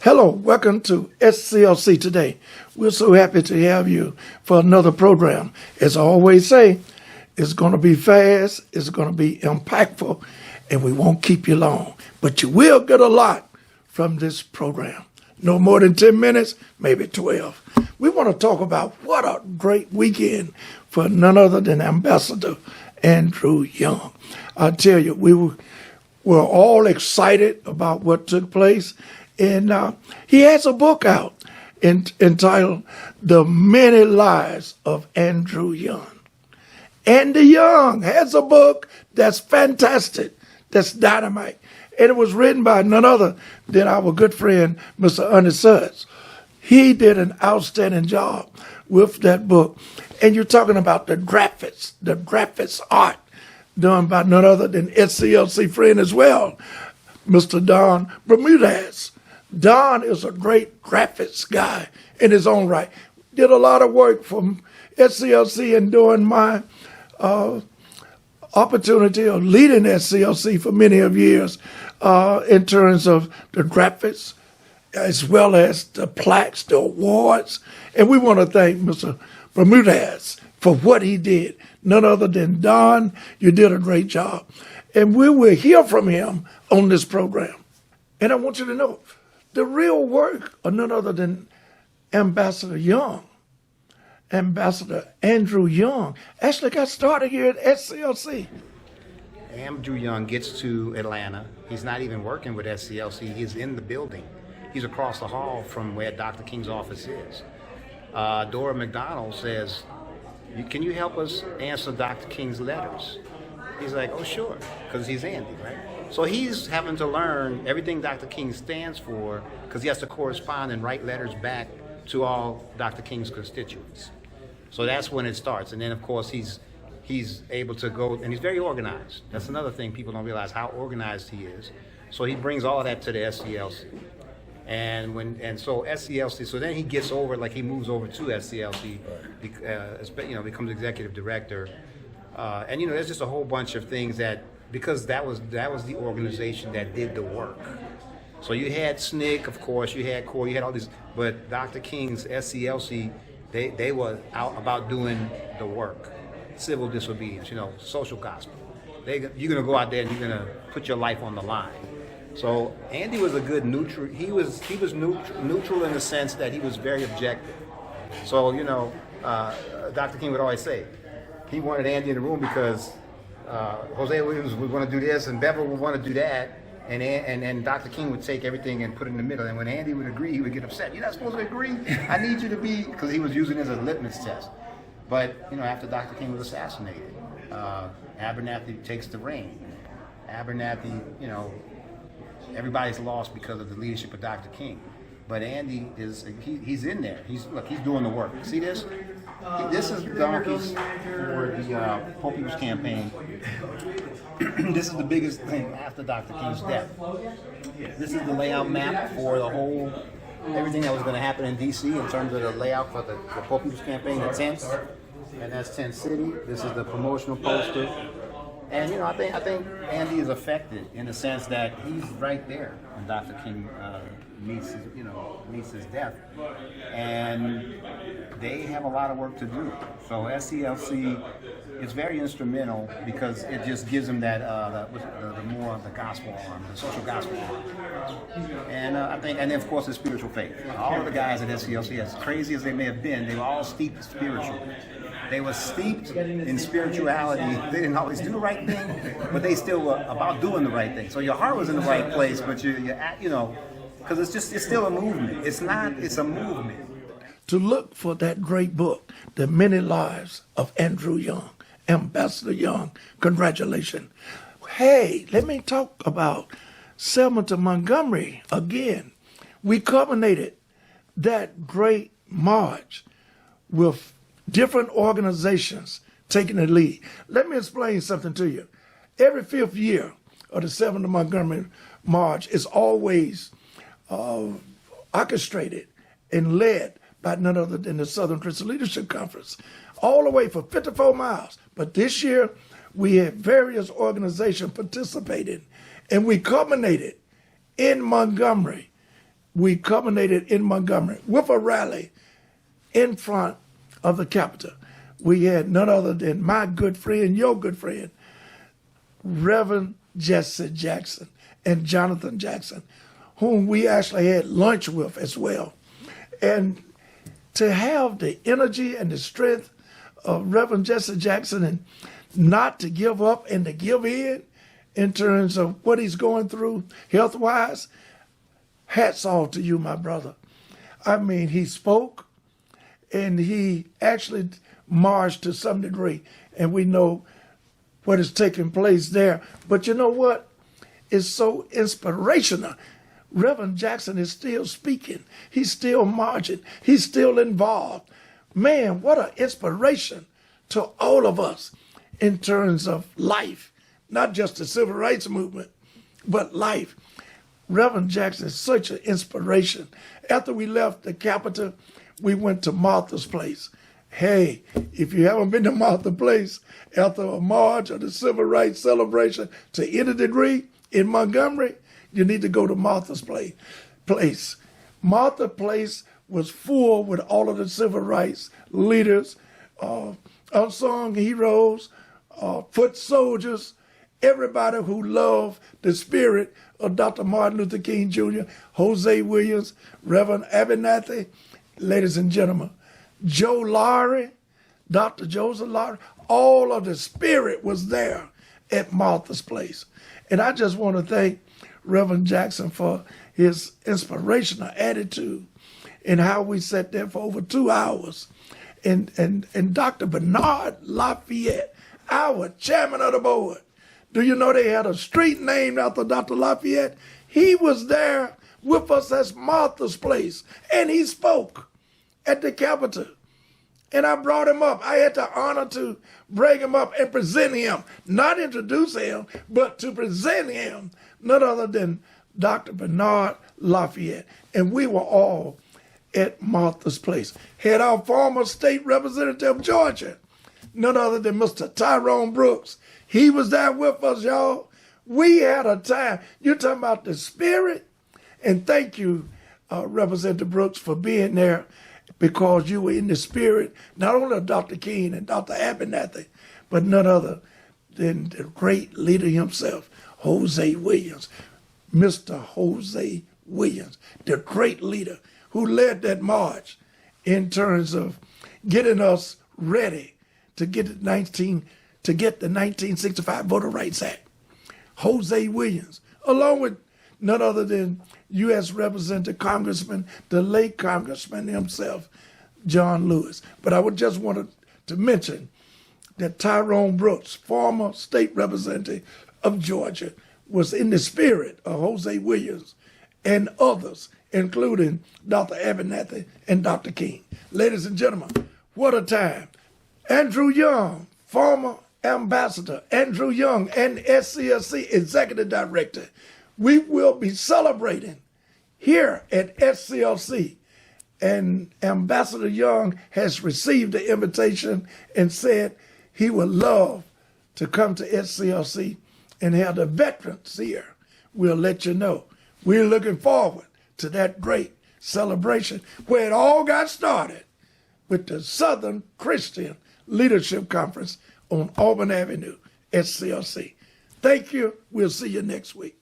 Hello, welcome to SCLC Today. We're so happy to have you for another program. As I always say, it's going to be fast, it's going to be impactful, and we won't keep you long. But you will get a lot from this program. No more than 10 minutes, maybe 12. We want to talk about what a great weekend for none other than Ambassador Andrew Young. I tell you, we were all excited about what took place. And he has a book out entitled The Many Lives of Andrew Young. Andy Young has a book that's fantastic, that's dynamite. And it was written by none other than our good friend, Mr. Ernest Sudds. He did an outstanding job with that book. And you're talking about the graphics art done by none other than SCLC friend as well, Mr. Don Bermudez. Don is a great graphics guy in his own right. Did a lot of work from SCLC and during my opportunity of leading SCLC for many of years in terms of the graphics as well as the plaques, the awards. And we want to thank Mr. Bermudez for what he did. None other than Don, you did a great job. And we will hear from him on this program. And I want you to know, the real work of none other than Ambassador Young, Ambassador Andrew Young, actually got started here at SCLC. Andrew Young gets to Atlanta. He's not even working with SCLC. He's in the building. He's across the hall from where Dr. King's office is. Dora McDonald says, can you help us answer Dr. King's letters? He's like, oh, sure, because he's Andy, right? So he's having to learn everything Dr. King stands for because he has to correspond and write letters back to all Dr. King's constituents. So that's when it starts. And then, of course, he's able to go, and he's very organized. That's another thing people don't realize, how organized he is. So he brings all of that to the SCLC. And so SCLC, so then he gets over, like he moves over to SCLC, becomes executive director. And there's just a whole bunch of things that, because that was the organization that did the work. So you had SNCC, of course, you had CORE, you had all these, but Dr. King's SCLC, they were out about doing the work, civil disobedience, social gospel. You're going to go out there and you're going to put your life on the line. So Andy was a good neutral. He was neutral in the sense that he was very objective. So Dr. King would always say he wanted Andy in the room because Jose Williams would want to do this and Bevel would want to do that, and Dr. King would take everything and put it in the middle. And when Andy would agree, he would get upset. You're not supposed to agree. I need you to be, because he was using it as a litmus test. But after Dr. King was assassinated, Abernathy takes the reign. Abernathy, everybody's lost because of the leadership of Dr. King. But Andy he's in there. He's doing the work. See this? This is donkeys for the Poor People's Campaign. This is the biggest thing after Dr. King's death. This is the layout map for the whole, everything that was going to happen in D.C. in terms of the layout for the Poor People's Campaign, the tents, and that's Tent City. This is the promotional poster. And I think Andy is affected in the sense that he's right there when Dr. King meets his death, and they have a lot of work to do. So SCLC is very instrumental because it just gives them that the more of the gospel arm, the social gospel arm, and I think, and then of course the spiritual faith. All of the guys at SCLC, as crazy as they may have been, they were all steeped spiritual. They were steeped in spirituality. They didn't always do the right thing, but they still were about doing the right thing. So your heart was in the right place, but because it's still a movement. It's a movement. To look for that great book, The Many Lives of Andrew Young, Ambassador Young, congratulations. Hey, let me talk about Selma to Montgomery again. We culminated that great march with different organizations taking the lead. Let me explain something to you. Every 5th year of the 7th of Montgomery March is always orchestrated and led by none other than the Southern Christian Leadership Conference, all the way for 54 miles. But this year, we had various organizations participating, and we culminated in Montgomery we culminated in Montgomery with a rally in front of the Capitol. We had none other than my good friend, your good friend, Reverend Jesse Jackson and Jonathan Jackson, whom we actually had lunch with as well. And to have the energy and the strength of Reverend Jesse Jackson and not to give up and to give in terms of what he's going through health-wise, hats off to you, my brother. I mean, he spoke and he actually marched to some degree, and we know what is taking place there. But you know what? It's so inspirational. Reverend Jackson is still speaking. He's still marching. He's still involved. Man, what an inspiration to all of us in terms of life, not just the civil rights movement, but life. Reverend Jackson is such an inspiration. After we left the Capitol, we went to Martha's Place. Hey, if you haven't been to Martha's Place after a march or the civil rights celebration to any degree in Montgomery, you need to go to Martha's Place. Martha's Place was full with all of the civil rights leaders, unsung heroes, foot soldiers, everybody who loved the spirit of Dr. Martin Luther King Jr., Jose Williams, Reverend Abernathy, ladies and gentlemen, Joe Lowry, Dr. Joseph Lowry, all of the spirit was there at Martha's Place. And I just want to thank Reverend Jackson for his inspirational attitude and how we sat there for over 2 hours. And Dr. Bernard Lafayette, our chairman of the board, do you know they had a street named after Dr. Lafayette? He was there with us at Martha's Place, and he spoke at the Capitol. And I brought him up. I had the honor to bring him up and present him, not introduce him, but to present him, none other than Dr. Bernard Lafayette. And we were all at Martha's Place. Had our former state representative of Georgia, none other than Mr. Tyrone Brooks. He was there with us, y'all. We had a time. You're talking about the spirit? And thank you, Representative Brooks, for being there, because you were in the spirit, not only of Dr. King and Dr. Abernathy, but none other than the great leader himself, Jose Williams. Mr. Jose Williams, the great leader who led that march in terms of getting us ready to get the 1965 Voter Rights Act. Jose Williams, along with none other than U.S. Representative Congressman, the late Congressman himself, John Lewis. But I would just want to mention that Tyrone Brooks, former state representative of Georgia, was in the spirit of Jose Williams and others, including Dr. Abernathy and Dr. King. Ladies and gentlemen, what a time. Andrew Young, former Ambassador Andrew Young and SCLC Executive Director, we will be celebrating here at SCLC. And Ambassador Young has received the invitation and said he would love to come to SCLC and have the veterans here. We'll let you know. We're looking forward to that great celebration where it all got started with the Southern Christian Leadership Conference on Auburn Avenue, SCLC. Thank you. We'll see you next week.